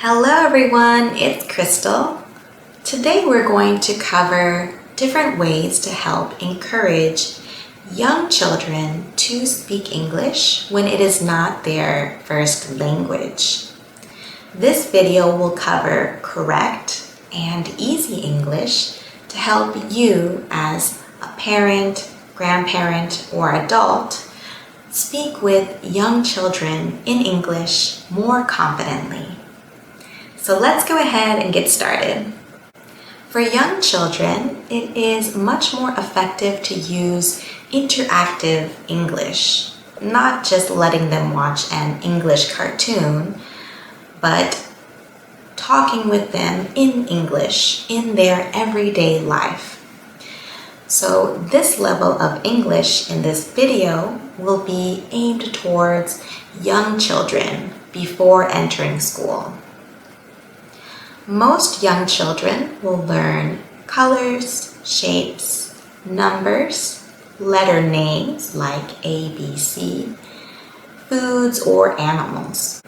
Hello everyone, it's Crystal. Today we're going to cover different ways to help encourage young children to speak English when it is not their first language. This video will cover correct and easy English to help you as a parent, grandparent, or adult speak with young children in English more confidently. So let's go ahead and get started. For young children, it is much more effective to use interactive English, not just letting them watch an English cartoon, but talking with them in English in their everyday life. So this level of English in this video will be aimed towards young children before entering school. Most young children will learn colors, shapes, numbers, letter names like A, B, C, foods or animals.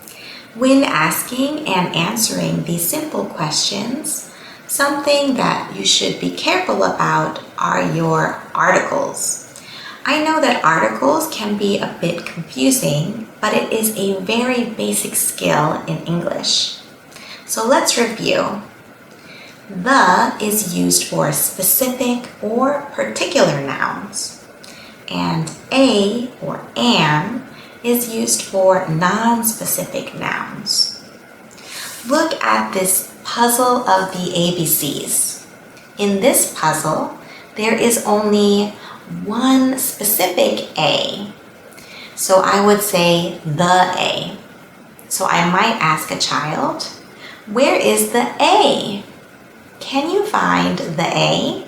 When asking and answering these simple questions, something that you should be careful about are your articles. I know that articles can be a bit confusing, but it is a very basic skill in English. So let's review. The is used for specific or particular nouns, and a or an is used for non-specific nouns. Look at this puzzle of the ABCs. In this puzzle, there is only one specific A. So I would say the A. So I might ask a child, where is the A? Can you find the A?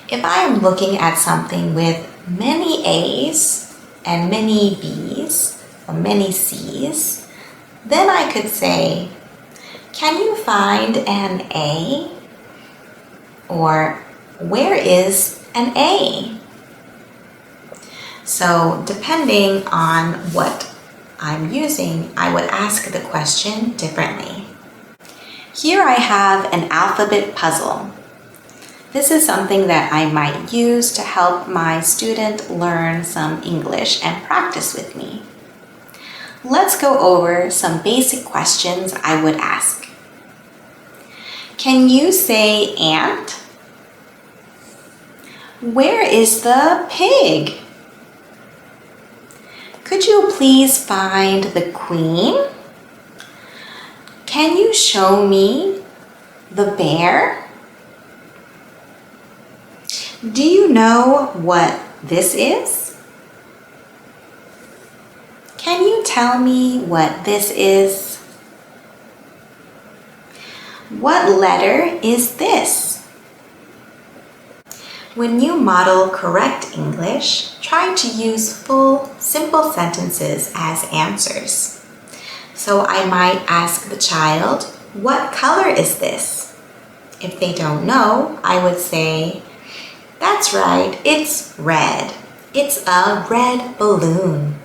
If I am looking at something with many A's and many B's or many C's, then I could say, can you find an A? Or where is an A? So depending on what I'm using, I would ask the question differently. Here I have an alphabet puzzle. This is something that I might use to help my student learn some English and practice with me. Let's go over some basic questions I would ask. Can you say ant? Where is the pig? Could you please find the queen? Can you show me the bear? Do you know what this is? Can you tell me what this is? What letter is this? When you model correct English, try to use full, simple sentences as answers. So I might ask the child, what color is this? If they don't know, I would say, that's right, it's red. It's a red balloon.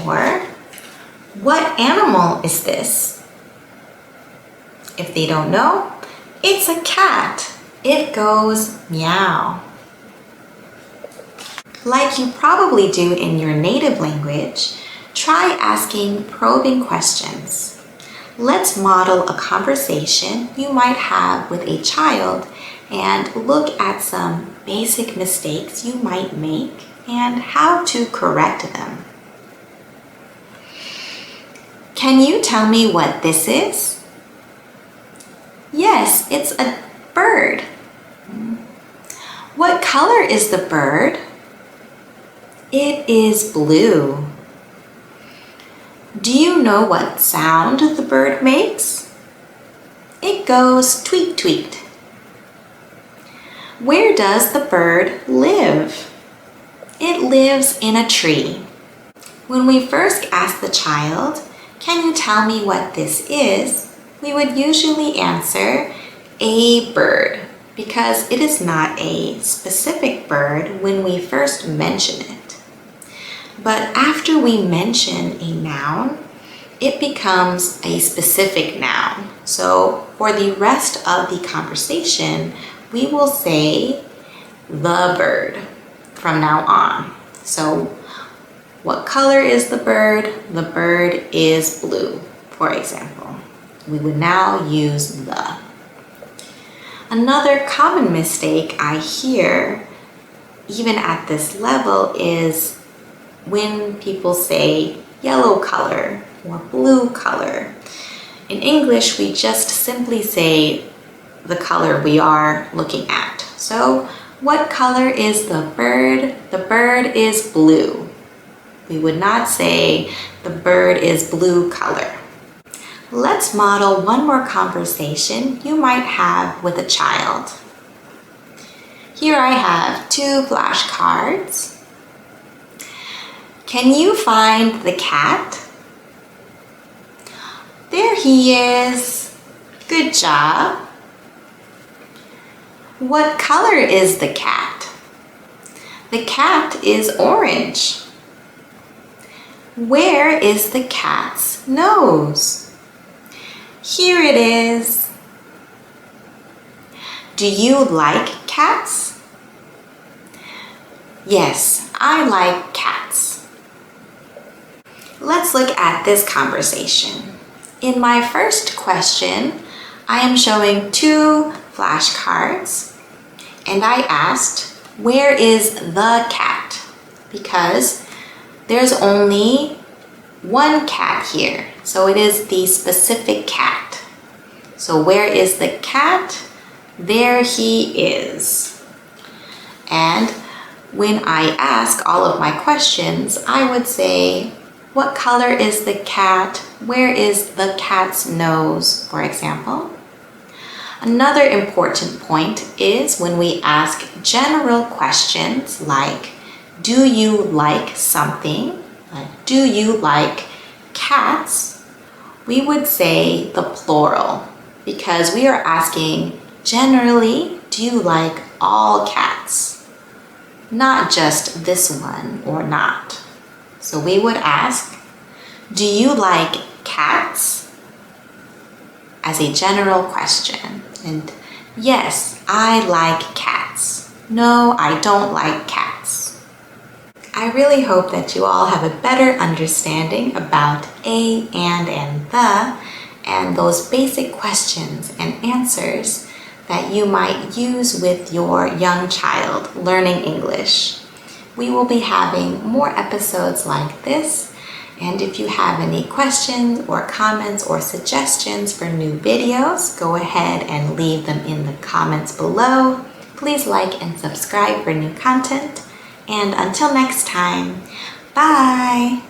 Or, what animal is this? If they don't know, it's a cat. It goes meow. Like you probably do in your native language, try asking probing questions. Let's model a conversation you might have with a child and look at some basic mistakes you might make and how to correct them. Can you tell me what this is? Yes, it's a bird. What color is the bird? It is blue. Do you know what sound the bird makes? It goes tweet tweet. Where does the bird live? It lives in a tree. When we first ask the child, can you tell me what this is? We would usually answer a bird, because it is not a specific bird when we first mention it. But after we mention a noun, it becomes a specific noun. So for the rest of the conversation, we will say the bird from now on. So what color is the bird? The bird is blue, for example. We would now use the. Another common mistake I hear, even at this level, is when people say yellow color or blue color. In English, we just simply say the color we are looking at. So, what color is the bird? The bird is blue. We would not say the bird is blue color. Let's model one more conversation you might have with a child. Here I have 2 flashcards. Can you find the cat? There he is. Good job. What color is the cat? The cat is orange. Where is the cat's nose? Here it is. Do you like cats? Yes, I like cats. Let's look at this conversation. In my first question, I am showing 2 flashcards, and I asked, where is the cat? Because there's only one cat here, so it is the specific cat. So where is the cat? There he is. And when I ask all of my questions, I would say, what color is the cat? Where is the cat's nose, for example? Another important point is when we ask general questions like, do you like something? Do you like cats? We would say the plural because we are asking generally, do you like all cats? Not just this one or not. So we would ask, do you like cats? As a general question. And yes, I like cats. No, I don't like cats. I really hope that you all have a better understanding about a, and the, and those basic questions and answers that you might use with your young child learning English. We will be having more episodes like this, and if you have any questions or comments or suggestions for new videos, go ahead and leave them in the comments below. Please like and subscribe for new content, and until next time, bye!